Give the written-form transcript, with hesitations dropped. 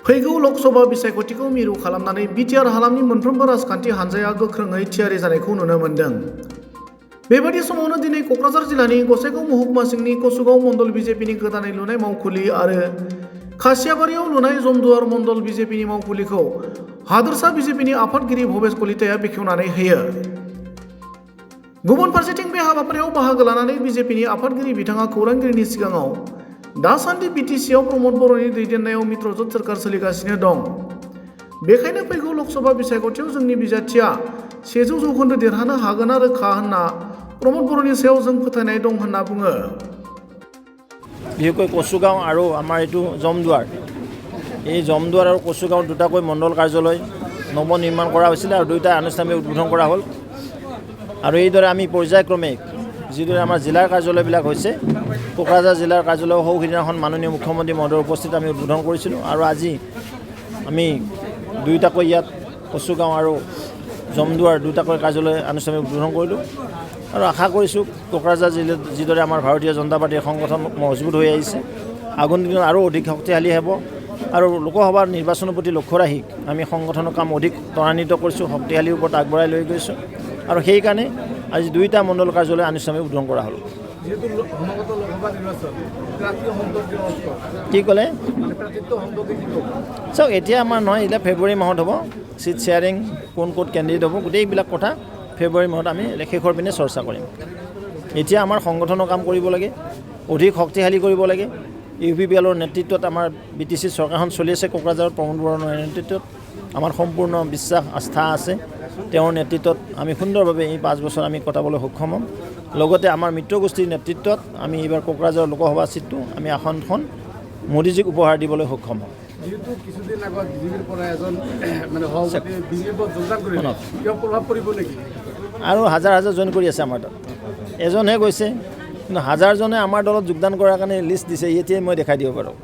फैगौ लोकसभा बिसायख'थिखौ मिरु खालामनानै बिटिआर हालामनि मोनफ्रोमबो राजखान्थि हानजाया गोख्रोङै थियारि जानायखौ नुनो मोन्दों। बेबादि समावनो दिनै क'क्राझार जिल्लानि गसाइगाव महकुमा सिंनि कसुगाव मण्डल बिजेपिनि गोदानै लुनाय मावखुलि आरो खासियाबारियाव लुनाय जमदुवार मण्डल बिजेपिनि मावखुलिखौ हादोरसा बिजेपिनि आफादगिरि भबेश कलिताया बेखेवनानै होयो। गुबुन फारसेथिं बे हाबाफारियाव बाहागो लानानै बिजेपिनि आफादगिरि बिथाङा खौरांगिरिनि सिगाङाव दासान्दि बिटिसिआव प्रमद बर'नि दैदेननायाव मित्रजोट सोरखार सोलिगासिनो दं। बेखायनो फैगौ लोकसभा बिसायख'थियाव जोंनि बिजाथिया 100% देरहानो हागोना रोखा होनना प्रमद बर'नि सायाव जों फोथायनाय दं होनना बुङो। বিশেষকৈ কচুগাঁও আৰু আমাৰ এইটো জমদুৱাৰ, এই জমদুৱাৰ আৰু কচুগাঁও দুটাকৈ মণ্ডল কাৰ্যালয় নৱনিৰ্মাণ কৰা হৈছিলে আৰু দুয়োটা আনুষ্ঠানিক উদ্বোধন কৰা হ'ল। আৰু এইদৰে আমি পৰ্যায়ক্ৰমে যিদৰে আমাৰ জিলাৰ কাৰ্যালয়বিলাক হৈছে, কোকৰাঝাৰ জিলাৰ কাৰ্যালয় সৌ সিদিনাখন মাননীয় মুখ্যমন্ত্ৰী মহোদয়ৰ উপস্থিত আমি উদ্বোধন কৰিছিলোঁ আৰু আজি আমি দুয়োটাকৈ ইয়াত কচুগাঁও আৰু জমদুৱাৰ দুটাকৈ কাৰ্যালয় আনুষ্ঠানিক উদ্বোধন কৰিলোঁ। আৰু আশা কৰিছোঁ কোকৰাঝাৰ জিলাত যিদৰে আমাৰ ভাৰতীয় জনতা পাৰ্টীৰ সংগঠন মজবুত হৈ আহিছে, আগামী দিনত আৰু অধিক শক্তিশালী হ'ব আৰু লোকসভাৰ নিৰ্বাচনৰ প্ৰতি লক্ষ্য ৰাখি আমি সংগঠনৰ কাম অধিক ত্বৰান্বিত কৰিছোঁ, শক্তিশালীৰ ওপৰত আগবঢ়াই লৈ গৈছোঁ আৰু সেইকাৰণে আজি দুয়োটা মণ্ডল কাৰ্যালয় আনুষ্ঠানিক উদ্বোধন কৰা হ'ল। কি ক'লে? চাওক, এতিয়া আমাৰ নহয়, এতিয়া ফেব্ৰুৱাৰী মাহত হ'ব চিট শ্বেয়াৰিং, কোন ক'ত কেণ্ডিডেট হ'ব, গোটেইবিলাক কথা ফেব্ৰুৱাৰী মাহত আমি শেষৰ পিনে চৰ্চা কৰিম। এতিয়া আমাৰ সংগঠনৰ কাম কৰিব লাগে, অধিক শক্তিশালী কৰিব লাগে। UPPLৰ নেতৃত্বত আমাৰ BTC চৰকাৰখন চলি আছে, কোকৰাঝাৰৰ প্ৰমোদ বড়োৰ নেতৃত্বত আমাৰ সম্পূৰ্ণ বিশ্বাস আস্থা আছে। তেওঁৰ নেতৃত্বত আমি সুন্দৰভাৱে এই 5 বছৰ আমি কটাবলৈ সক্ষম হ'ম। লগতে আমাৰ মিত্ৰগোষ্ঠীৰ নেতৃত্বত আমি এইবাৰ কোকৰাঝাৰ লোকসভা চিটটো আমি আসনখন মোদীজীক উপহাৰ দিবলৈ সক্ষম হ'ম। যেহেতু কিছুদিন আগত বিজেপিৰ পৰা এজন বিজেপিত যোগদান কৰিলে, কিয় প্ৰভাৱ পৰিব নেকি? আৰু হাজাৰ হাজাৰ জইন কৰি আছে আমাৰ তাত, এজনহে গৈছে, কিন্তু হাজাৰজনে আমাৰ দলত যোগদান কৰাৰ কাৰণে লিষ্ট দিছে, এতিয়াই মই দেখাই দিব পাৰোঁ।